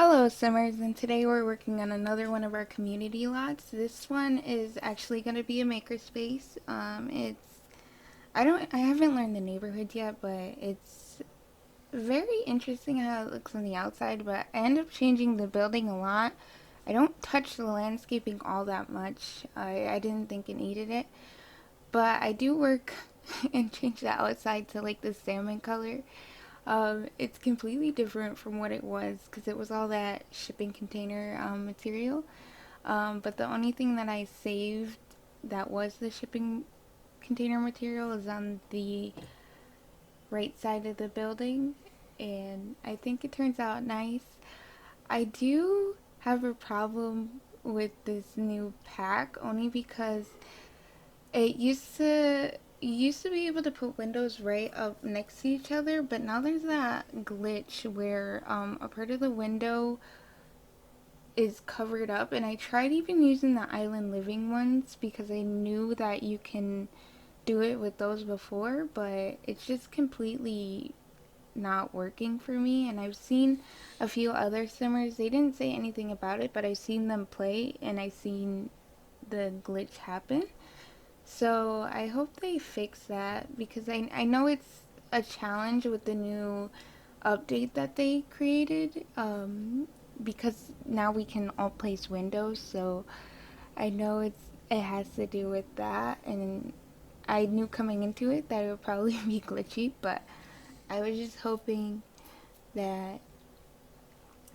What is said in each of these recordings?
Hello Simmers, and today we're working on another one of our community lots. This one is actually going to be a makerspace. I haven't learned the neighborhood yet, but it's very interesting how it looks on the outside, but I end up changing the building a lot. I don't touch the landscaping all that much. I didn't think it needed it, but I do work and change the outside to like the salmon color. It's completely different from what it was because it was all that shipping container material. But the only thing that I saved that was the shipping container material is on the right side of the building, and I think it turns out nice. I do have a problem with this new pack only because you used to be able to put windows right up next to each other, but now there's that glitch where a part of the window is covered up, and I tried even using the island living ones because I knew that you can do it with those before, but it's just completely not working for me. And I've seen a few other simmers, they didn't say anything about it, but I've seen them play and I've seen the glitch happen. So I hope they fix that because I know it's a challenge with the new update that they created, because now we can all place windows. So I know it has to do with that, and I knew coming into it that it would probably be glitchy, but I was just hoping that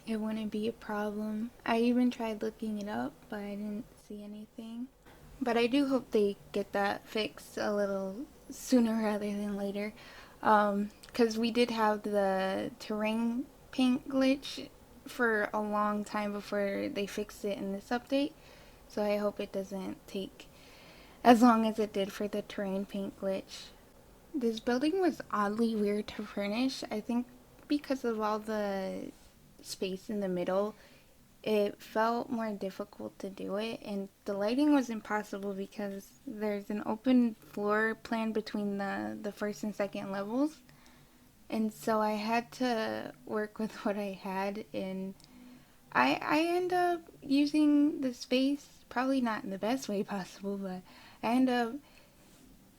it wouldn't be a problem. I even tried looking it up, but I didn't see anything. But I do hope they get that fixed a little sooner rather than later. Because we did have the terrain paint glitch for a long time before they fixed it in this update. So I hope it doesn't take as long as it did for the terrain paint glitch. This building was oddly weird to furnish. I think because of all the space in the middle, it felt more difficult to do it, and the lighting was impossible because there's an open floor plan between the first and second levels, and so I had to work with what I had, and I end up using the space probably not in the best way possible, but I end up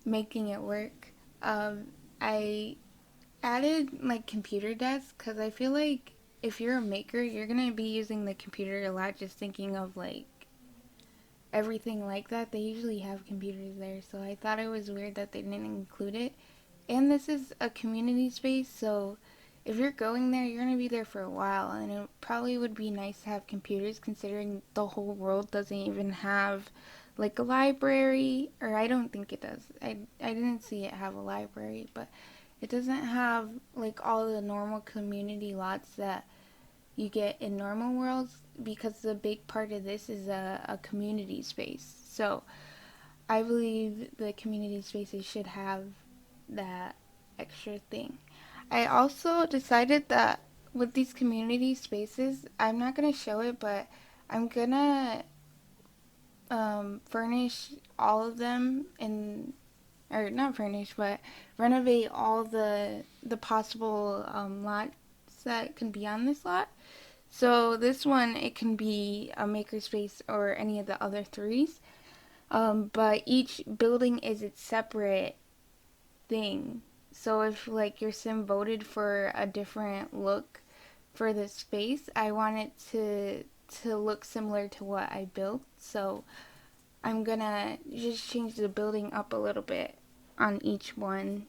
making it work. I added like computer desks because I feel like if you're a maker, you're gonna be using the computer a lot, just thinking of like everything like that. They usually have computers there, so I thought it was weird that they didn't include it. And this is a community space, so if you're going there, you're gonna be there for a while, and it probably would be nice to have computers considering the whole world doesn't even have like a library, or I don't think it does. I didn't see it have a library, but it doesn't have like all the normal community lots that you get in normal worlds because the big part of this is a community space. So I believe the community spaces should have that extra thing. I also decided that with these community spaces, I'm not going to show it, but I'm going to furnish all of them in, or not furnish, but renovate all the possible lots that can be on this lot. So this one, it can be a makerspace or any of the other threes. But each building is its separate thing. So if like your sim voted for a different look for the space, I want it to look similar to what I built. So I'm gonna just change the building up a little bit on each one,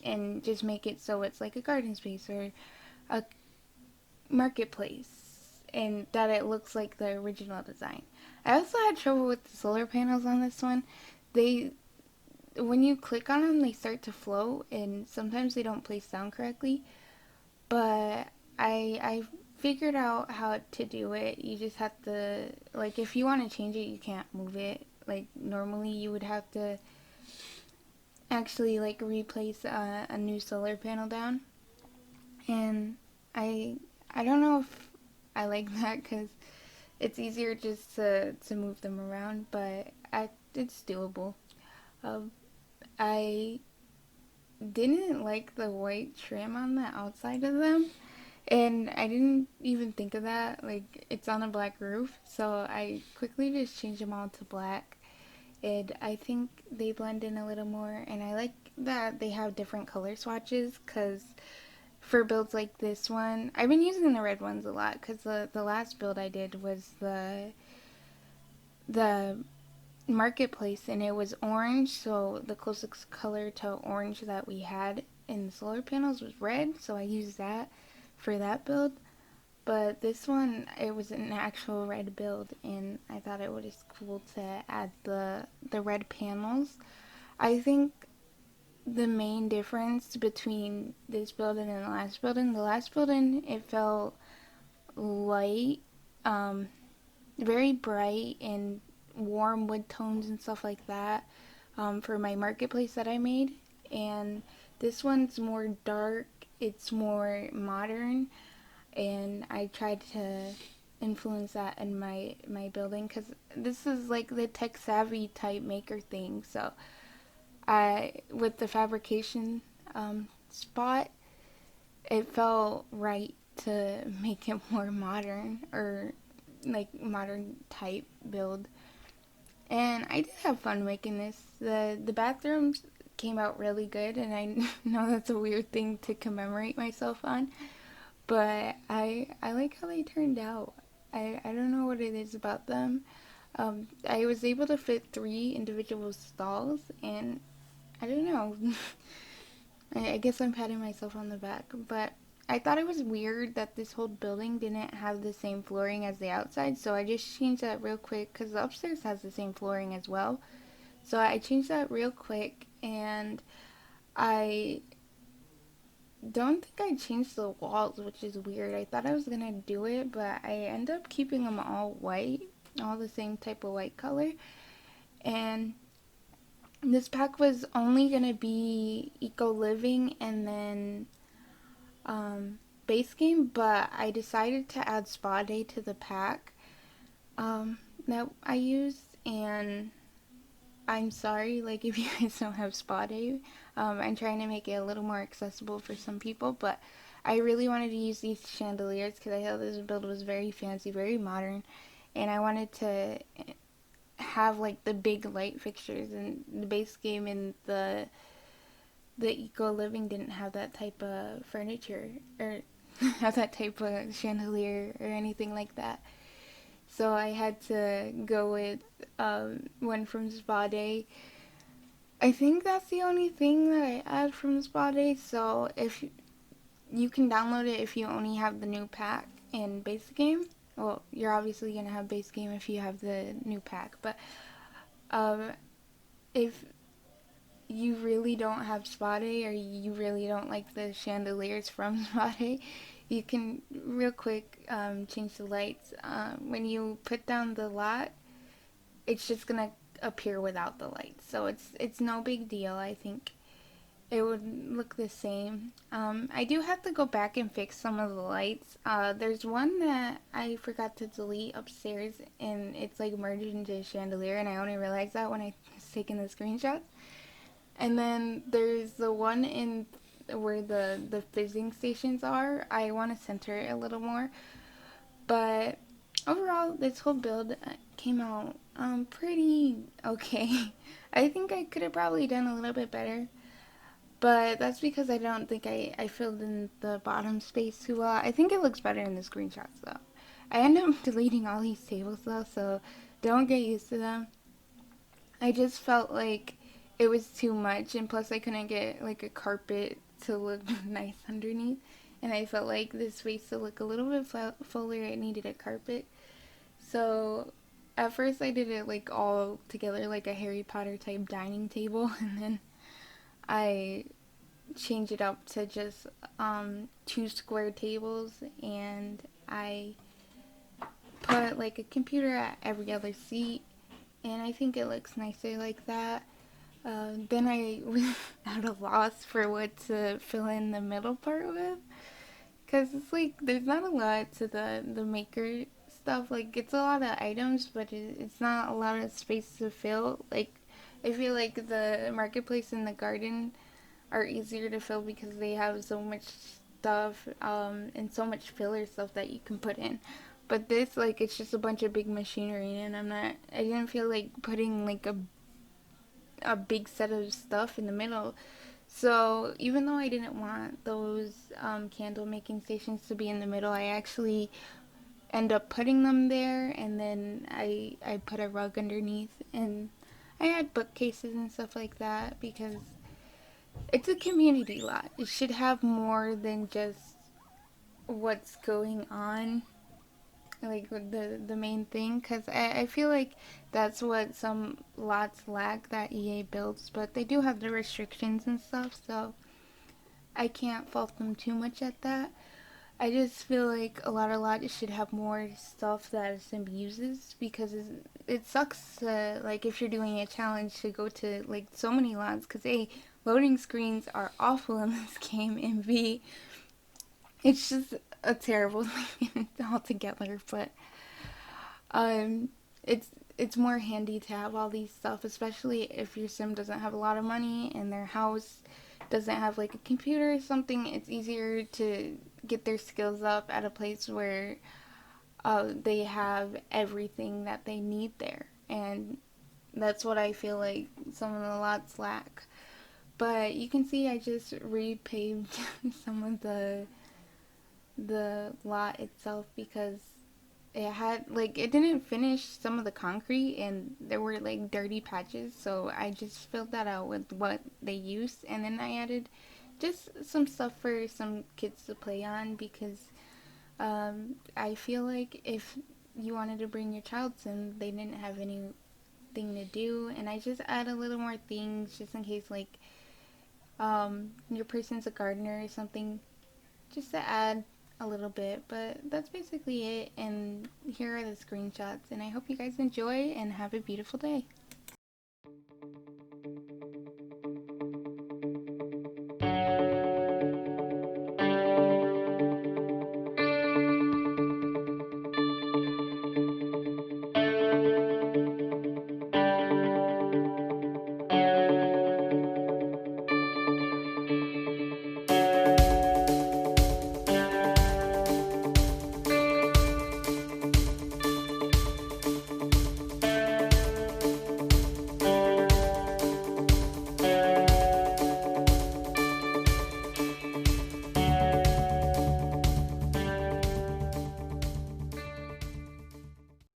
and just make it so it's like a garden space or a marketplace, and that it looks like the original design. I also had trouble with the solar panels on this one. They, when you click on them, they start to float, and sometimes they don't place down correctly. But I figured out how to do it. You just have to, like, if you want to change it, you can't move it. Like normally, you would have to actually like replace a new solar panel down, and I I don't know if I like that because it's easier just to move them around, but it's doable. Um, I didn't like the white trim on the outside of them. And I didn't even think of that. Like, it's on a black roof, so I quickly just changed them all to black. And I think they blend in a little more. And I like that they have different color swatches because for builds like this one, I've been using the red ones a lot because the last build I did was the marketplace and it was orange, so the closest color to orange that we had in the solar panels was red, so I used that for that build. But this one, it was an actual red build, and I thought it was cool to add the red panels. I think the main difference between this building and the last building, it felt light, um, very bright and warm wood tones and stuff like that, for my marketplace that I made. And this one's more dark, it's more modern, and I tried to influence that in my building because this is like the tech savvy type maker thing. So I with the fabrication spot, it felt right to make it more modern or like modern type build. And I did have fun making this. The bathrooms came out really good, and I know that's a weird thing to commemorate myself on, but I like how they turned out. I don't know what it is about them. I was able to fit 3 individual stalls, and I don't know. I guess I'm patting myself on the back, but I thought it was weird that this whole building didn't have the same flooring as the outside, so I just changed that real quick because the upstairs has the same flooring as well. So I changed that real quick, and I don't think I changed the walls, which is weird. I thought I was gonna do it, but I end up keeping them all white, all the same type of white color. And this pack was only gonna be eco living and then base game, but I decided to add spa day to the pack that I used, and I'm sorry, like if you guys don't have spa day, I'm trying to make it a little more accessible for some people, but I really wanted to use these chandeliers because I thought this build was very fancy, very modern, and I wanted to have like the big light fixtures. And the base game and the eco living didn't have that type of furniture or have that type of chandelier or anything like that. So I had to go with one from Spa Day. I think that's the only thing that I add from Spa Day. So if you can download it if you only have the new pack and base game. Well, you're obviously gonna have base game if you have the new pack, but um, if you really don't have Spa Day or you really don't like the chandeliers from Spa Day, you can real quick change the lights. When you put down the lot, it's just gonna appear without the lights, so it's no big deal. I think it would look the same. I do have to go back and fix some of the lights. There's one that I forgot to delete upstairs, and it's like merged into a chandelier, and I only realized that when I was taking the screenshots. And then there's the one in where the fizzing stations are. I want to center it a little more, but overall, this whole build came out pretty okay. I think I could have probably done a little bit better, but that's because I don't think I filled in the bottom space too well. I think it looks better in the screenshots though. I end up deleting all these tables though, so don't get used to them. I just felt like it was too much, and plus I couldn't get like a carpet to look nice underneath, and I felt like this space to look a little bit fuller, it needed a carpet. So at first I did it like all together like a Harry Potter type dining table, and then I changed it up to just 2 square tables, and I put like a computer at every other seat, and I think it looks nicer like that. Then I was at a loss for what to fill in the middle part with, because it's like there's not a lot to the maker stuff. Like it's a lot of items, but it's not a lot of space to fill. Like I feel like the marketplace and the garden are easier to fill because they have so much stuff, and so much filler stuff that you can put in. But this, like, it's just a bunch of big machinery, and I didn't feel like putting like a big set of stuff in the middle. So even though I didn't want those candle making stations to be in the middle, I actually end up putting them there, and then I put a rug underneath, and I had bookcases and stuff like that because it's a community lot. It should have more than just what's going on, like the main thing, because I feel like that's what some lots lack that EA builds, but they do have the restrictions and stuff, so I can't fault them too much at that. I just feel like a lot of lots should have more stuff that Sim uses, because it sucks to, like, if you're doing a challenge, to go to like so many lots, because A, loading screens are awful in this game, and B, it's just a terrible thing altogether. But um, it's it's more handy to have all these stuff, especially if your sim doesn't have a lot of money and their house doesn't have like a computer or something. It's easier to get their skills up at a place where they have everything that they need there, and that's what I feel like some of the lots lack. But you can see I just repaved some of the lot itself because it had, like, it didn't finish some of the concrete and there were like dirty patches, so I just filled that out with what they used, and then I added just some stuff for some kids to play on because I feel like if you wanted to bring your child in, they didn't have anything to do, and I just add a little more things just in case, like, your person's a gardener or something, just to add a little bit. But that's basically it, and here are the screenshots, and I hope you guys enjoy and have a beautiful day.